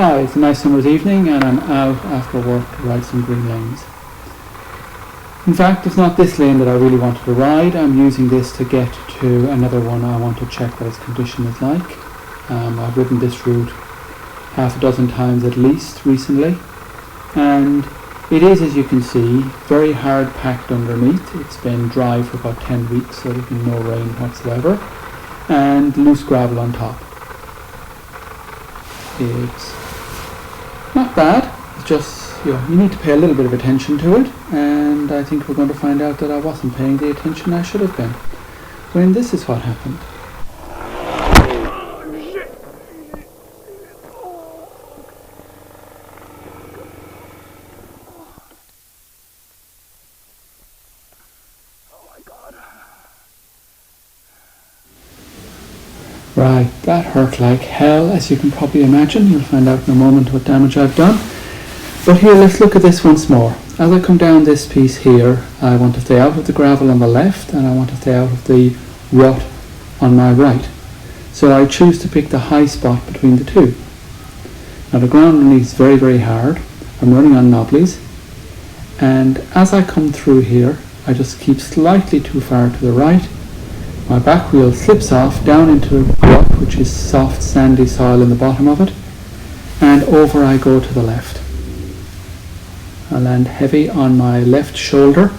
Hi, it's a nice summer's evening and I'm out after work to ride some green lanes. In fact, it's not this lane that I really wanted to ride. I'm using this to get to another one I want to check what its condition is like. I've ridden this route half a dozen times at least recently, and it is, as you can see, very hard packed underneath. It's been dry for about 10 weeks, so there's been no rain whatsoever, and loose gravel on top. It's not bad. It's just, you need to pay a little bit of attention to it, and I think we're going to find out that I wasn't paying the attention I should have been when this is what happened. Right, that hurt like hell, as you can probably imagine. You'll find out in a moment what damage I've done. But here, let's look at this once more. As I come down this piece here, I want to stay out of the gravel on the left and I want to stay out of the rut on my right. So I choose to pick the high spot between the two. Now the ground underneath is very, very hard. I'm running on knobblies. And as I come through here, I just keep slightly too far to the right. My back wheel slips off down into the rut, which is soft sandy soil in the bottom of it, and over I go to the left. I land heavy on my left shoulder,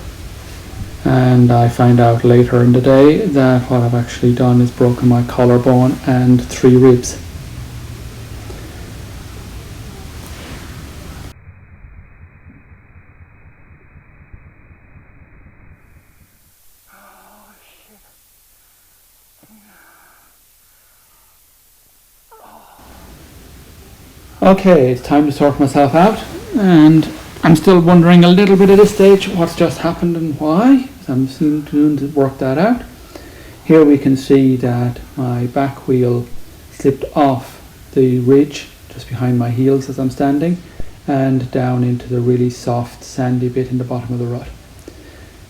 and I find out later in the day that what I've actually done is broken my collarbone and 3 ribs. Okay, it's time to sort myself out, and I'm still wondering a little bit at this stage what's just happened and why. I'm soon to work that out. Here we can see that my back wheel slipped off the ridge just behind my heels as I'm standing and down into the really soft sandy bit in the bottom of the rut.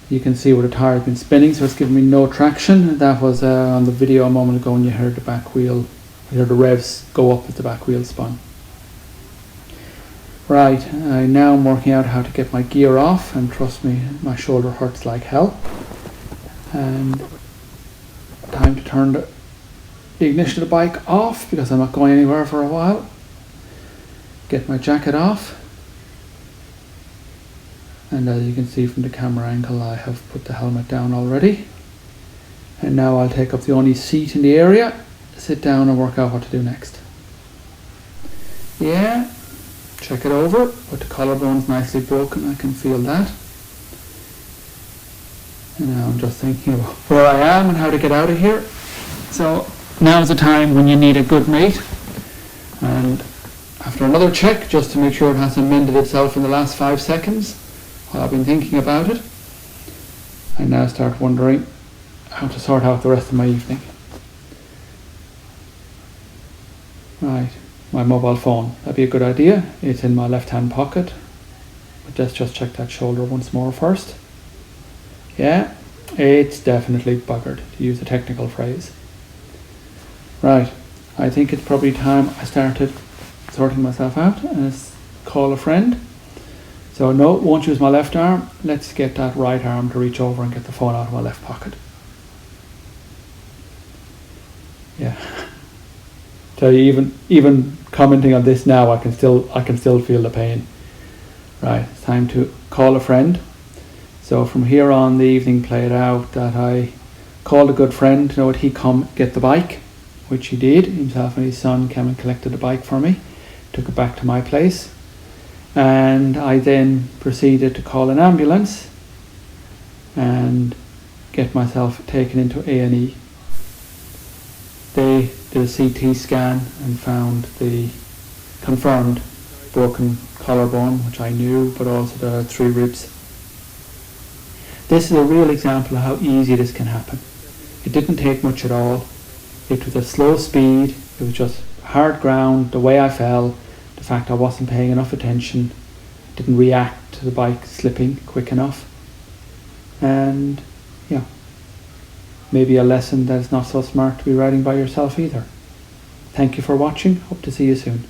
You can see where the tire has been spinning, so it's giving me no traction. That was on the video a moment ago when you heard the back wheel, you heard the revs go up as the back wheel spun. Right, I now am working out how to get my gear off, and trust me, my shoulder hurts like hell. And time to turn the ignition of the bike off because I'm not going anywhere for a while. Get my jacket off. And as you can see from the camera angle, I have put the helmet down already. And now I'll take up the only seat in the area, sit down and work out what to do next. Yeah. Check it over, but the collarbone's nicely broken, I can feel that. And now I'm just thinking about where I am and how to get out of here. So now's the time when you need a good mate. And after another check, just to make sure it hasn't mended itself in the last 5 seconds, while I've been thinking about it, I now start wondering how to sort out the rest of my evening. Right. My mobile phone, that'd be a good idea. It's in my left hand pocket. But let's just check that shoulder once more first. Yeah, it's definitely buggered, to use a technical phrase. Right, I think it's probably time I started sorting myself out and call a friend. So no, won't use my left arm. Let's get that right arm to reach over and get the phone out of my left pocket. Yeah. So even commenting on this now, I can still feel the pain. Right, it's time to call a friend. So from here on, the evening played out that I called a good friend to know that he'd come get the bike, which he did. Himself and his son came and collected the bike for me, took it back to my place, and I then proceeded to call an ambulance and get myself taken into A&E. They did a CT scan and found the confirmed broken collarbone, which I knew, but also the 3 ribs. This is a real example of how easy this can happen. It didn't take much at all. It was a slow speed, it was just hard ground, the way I fell, the fact I wasn't paying enough attention, didn't react to the bike slipping quick enough. And yeah, maybe a lesson that it's not so smart to be riding by yourself either. Thank you for watching. Hope to see you soon.